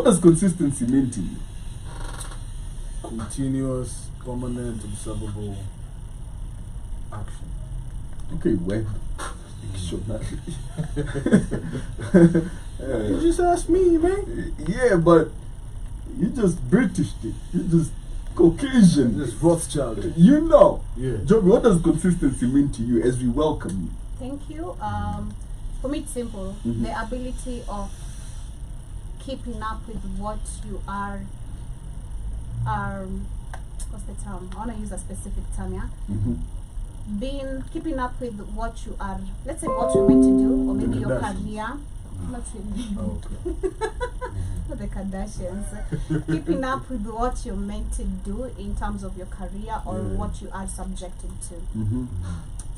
what does consistency mean to you? Continuous, permanent, observable action. Okay, well, sure. You just asked me, man. Yeah, but you just British, you just Caucasian, Just Rothschild. you know. Yeah. Joby, what does consistency mean to you as we welcome you? Thank you. For me, it's simple. Mhm. The ability of keeping up with what you are. What's the term? I want to use a specific term, yeah. Keeping up with what you are. Let's say what you're meant to do, or maybe your career. Not really. Oh, okay. Not the Kardashians. Keeping up with what you're meant to do in terms of your career or what you are subjected to.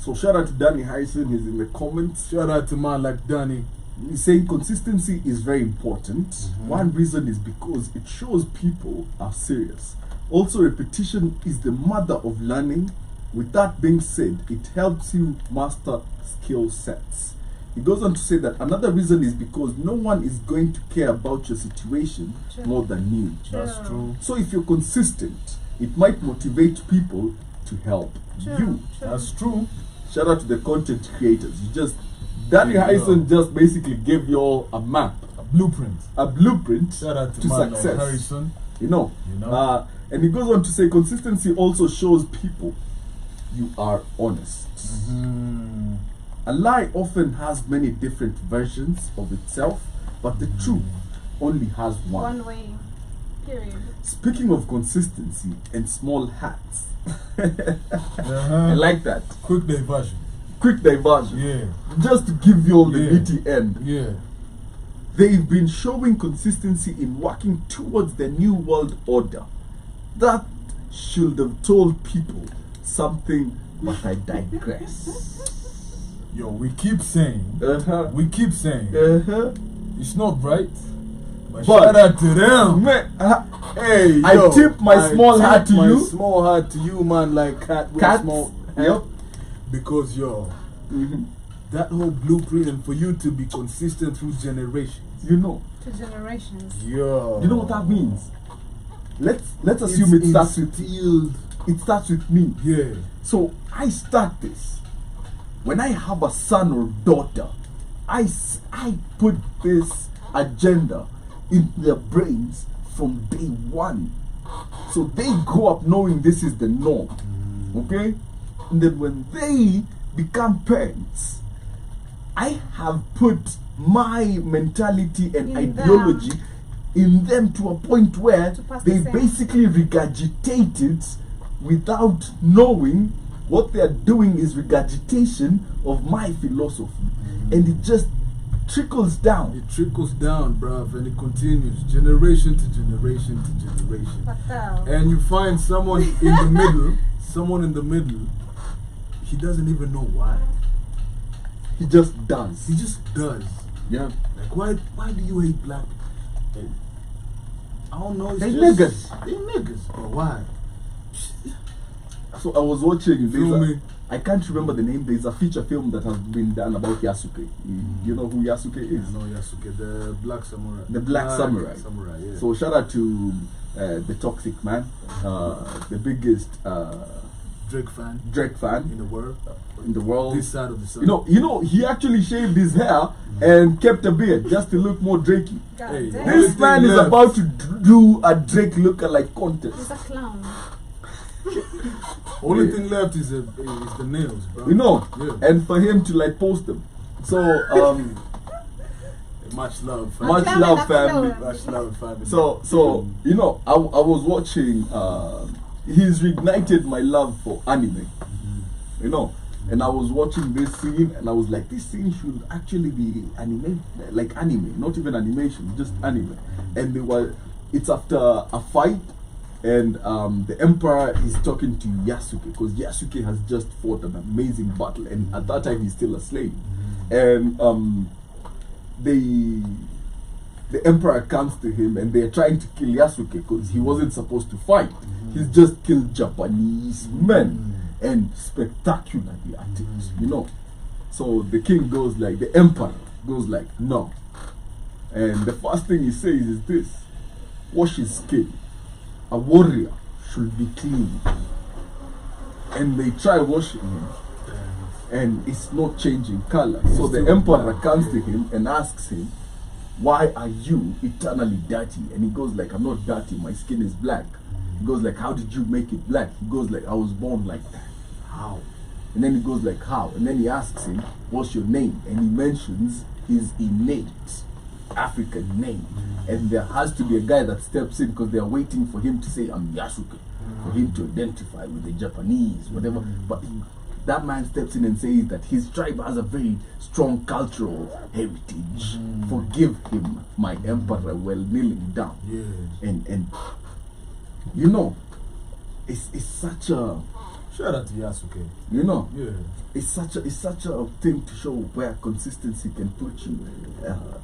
So shout out to Danny Harrison, he's in the comments. Shout out to man like Danny. He's saying consistency is very important. One reason is because it shows people are serious. Also, repetition is the mother of learning. With that being said, it helps you master skill sets. He goes on to say that another reason is because no one is going to care about your situation more than you. That's true. So if you're consistent, it might motivate people to help you. That's true. Shout out to the content creators. Danny Harrison just basically gave you all a map, Blueprint. a blueprint Shout out to to man like success. Harrison. You know. And he goes on to say consistency also shows people you are honest. A lie often has many different versions of itself, but the truth only has one. One way. Period. Speaking of consistency and small hats, I like that. Quick diversion. Quick diversion. Yeah. Just to give you all the Yeah. nitty end. Yeah. They've been showing consistency in working towards the new world order. That should have told people something, but I digress. Yo, we keep saying, it's not right. But shout out to them. Man, Hey, I yo, tip my small hat to my you. small hat to you, man, like cat with Cat, small hat. yep. Because, yo, that whole blueprint and for you to be consistent through generations. You know. To generations. Yo. You know what that means? Let's assume it starts with me. Yeah. So I start this. When I have a son or daughter, I put this agenda in their brains from day one. So they grow up knowing this is the norm. Okay? And then when they become parents, I have put my mentality and In ideology in them to a point where they the same. basically regurgitate it without knowing what they are doing is regurgitation of my philosophy. And it just trickles down. It trickles down, bruv, and it continues generation to generation to generation. What the? And you find someone in the middle, he doesn't even know why. He just does. He just does. Yeah. Like, why do you hate black people? I don't know. It's They just, niggas. They niggas. But why? So I was watching. Feel me? I can't remember the name. There's a feature film that has been done about Yasuke. You know who Yasuke is? I know Yasuke, the black samurai. The black samurai. Yeah. So shout out to the Toxic Man, the biggest Drake fan in the world. This side of the sun. You know, he actually shaved his hair and kept a beard just to look more Drakey. God Hey, damn. This man is about to do a Drake lookalike contest. He's a clown. Only thing left is the nails, bro. You know, Yeah. and for him to like post them. So Much love, family. much clown love, and a family. clown. Much love, family. So you know, I was watching. He's reignited my love for anime. You know, and I was watching this scene, and I was like, this scene should actually be anime, like anime, not even animation, just anime. And it's after a fight, and the emperor is talking to Yasuke because Yasuke has just fought an amazing battle, and at that time he's still a slave. And the emperor comes to him, and they're trying to kill Yasuke because he wasn't supposed to fight. He's just killed Japanese men, and spectacularly at it, you know. So the king goes like, the emperor goes like, no. And the first thing he says is this: wash his skin, a warrior should be clean. And they try washing him, and it's not changing color. So the emperor comes to him and asks him, why are you eternally dirty? And he goes like, I'm not dirty, my skin is black. He goes like, how did you make it black? He goes like, I was born like that. How? And then he goes like, how? And then he asks him, what's your name? And he mentions his innate African name. And there has to be a guy that steps in because they are waiting for him to say, I'm Yasuke, for him to identify with the Japanese, whatever. But that man steps in and says that his tribe has a very strong cultural heritage. Forgive him, my emperor, while kneeling down. And you know, it's such a, shout out to Yasuke. you know, Yeah. it's such a thing to show where consistency can put you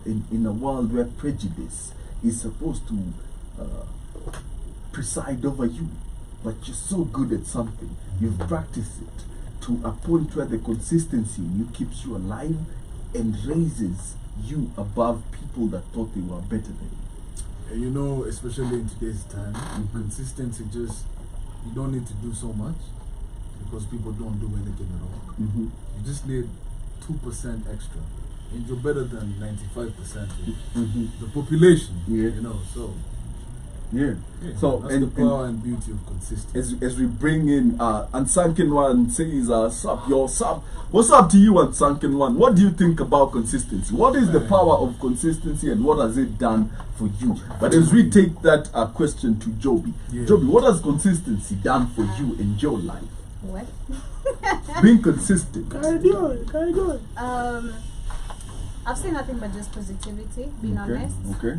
in a world where prejudice is supposed to preside over you, but you're so good at something, you've practiced it to a point where the consistency in you keeps you alive and raises you above people that thought they were better than you. And you know, especially in today's time, consistency just, you don't need to do so much because people don't do anything at all. You just need 2% extra, and you're better than 95% of the population. You know, so Yeah. so that's the power and beauty of consistency. As we bring in Unsunken One says, sup, yo, sup. What's up to you, Unsunken One? What do you think about consistency? What is the power of consistency and what has it done for you? But as we take that question to Joby, Joby, what has consistency done for you in your life? What? Being consistent. I've seen nothing but just positivity, being honest. Okay.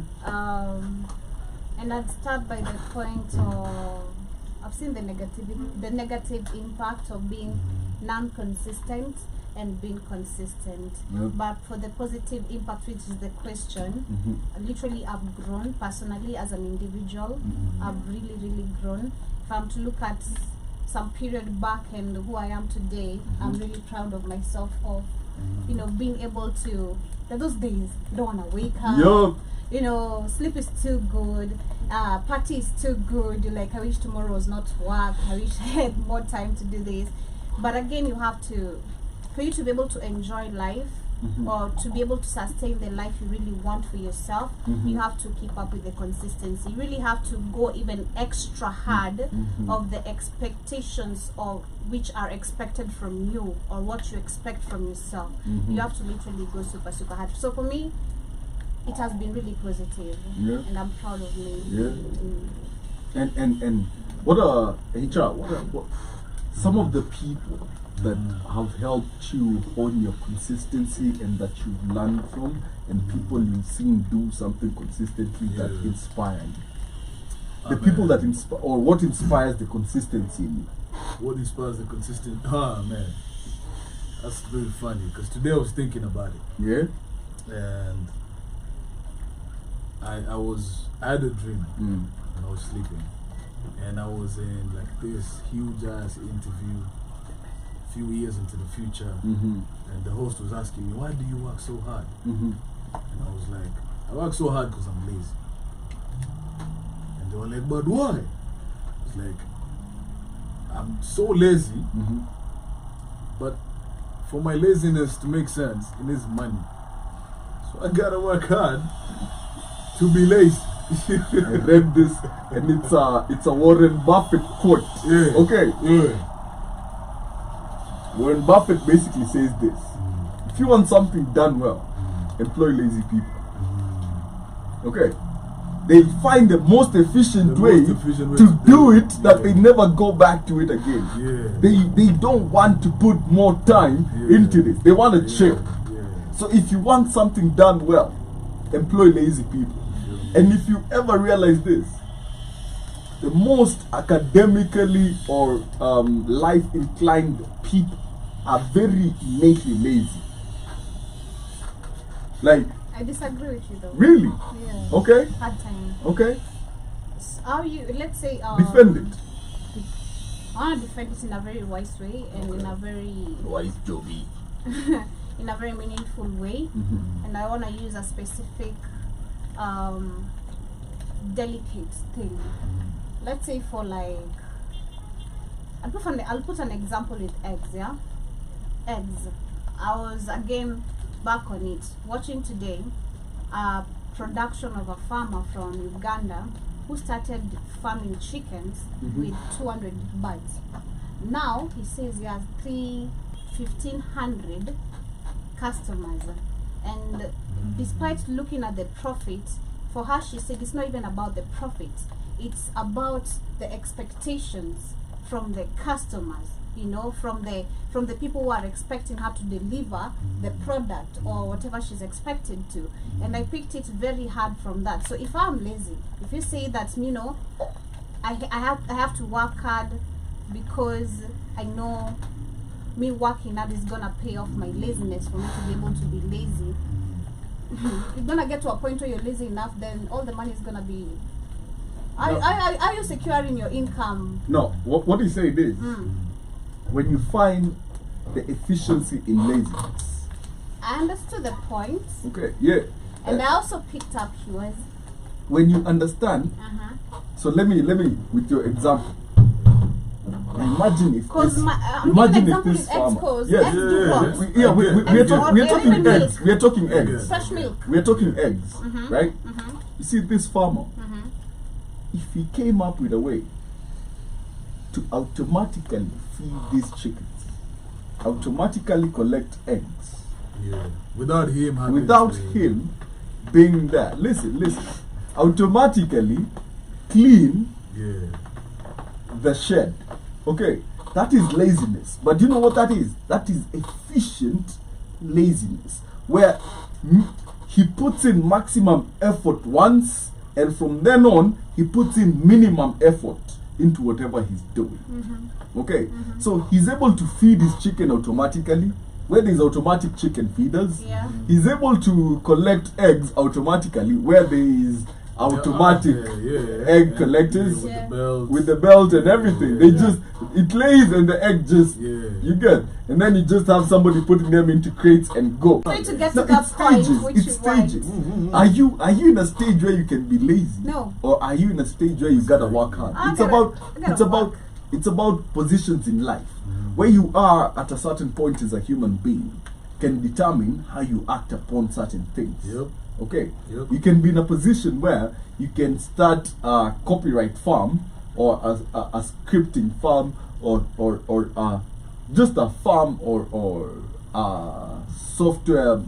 And I'd start by the point of, I've seen the negative impact of being non-consistent and being consistent. But for the positive impact, which is the question, literally I've grown personally as an individual. I've really grown. If I'm to look at some period back and who I am today, I'm really proud of myself of, you know, being able to, those days you don't want to wake up. You know, sleep is too good, party is too good. You're like, I wish tomorrow was not work. I wish I had more time to do this. But again, you have to, for you to be able to enjoy life or to be able to sustain the life you really want for yourself, you have to keep up with the consistency. You really have to go even extra hard of the expectations of which are expected from you or what you expect from yourself. You have to literally go super hard. So for me, it has been really positive, and I'm proud of me. And what are HR? What some of the people that have helped you hone your consistency and that you've learned from, and people you've seen do something consistently that inspire you? The people that inspire, or what inspires the consistency in you? What inspires the consistency? Man, that's very funny because today I was thinking about it. And I had a dream when I was sleeping, and I was in like this huge ass interview a few years into the future, and the host was asking me, why do you work so hard? And I was like, I work so hard because I'm lazy. And they were like, but why? I was like, I'm so lazy, but for my laziness to make sense, it needs money. So I gotta work hard to be lazy. I read this, and it's a Warren Buffett quote. Okay. Warren Buffett basically says this: if you want something done well, employ lazy people. Okay. They find the most efficient way to do it that they never go back to it again. They don't want to put more time into this. They want to chill. So if you want something done well, employ lazy people. And if you ever realize this, the most academically or life inclined people are very innately lazy. Like, I disagree with you though. Really? Yeah. Okay. Hard time. Okay. How you, let's say, Defend it. I want to defend it in a very wise way and in a very Wise Joby. in a very meaningful way, and I want to use a specific delicate thing. Let's say for like, I'll put an example with eggs, yeah? Eggs. I was again back on it, watching today a production of a farmer from Uganda who started farming chickens with 200 birds. Now he says he has 1,500 customers, and despite looking at the profit, for her she said it's not even about the profit, it's about the expectations from the customers, you know, from the people who are expecting her to deliver the product or whatever she's expected to. And I picked it very hard from that. So if I'm lazy, if you say that, you know, I have to work hard because I know me working hard is gonna pay off my laziness for me to be able to be lazy. You're gonna get to a point where you're lazy enough, then all the money is gonna be. Are you securing your income? No, what he's saying is, when you find the efficiency in laziness. I understood the point. Okay, yeah. And I also picked up yours. When you understand, so let me with your example. Imagine if Because this, I'm imagine giving if example this with eggs, farmer. because Yes, eggs do what? we're talking Even eggs. milk. We're talking eggs. Fresh milk. We're talking eggs, right? You see, this farmer, if he came up with a way to automatically feed these chickens, automatically collect eggs, without him having without to- him being there. Listen, automatically clean the shed. Okay, that is laziness. But you know what that is? That is efficient laziness, where he puts in maximum effort once, and from then on he puts in minimum effort into whatever he's doing. Okay, so he's able to feed his chicken automatically. Where there's automatic chicken feeders, he's able to collect eggs automatically. Where there is automatic egg collectors with the belt and everything, they just, it lays and the egg just you get, and then you just have somebody putting them into crates and go. Try to get No, to that it's point stages. which It's you want. stages. Are you in a stage where you can be lazy? No. Or are you in a stage where you gotta work hard? I It's gotta about work. it's about positions in life. Where you are at a certain point as a human being can determine how you act upon certain things. Okay, you can be in a position where you can start a copyright farm or a scripting farm or just a farm or software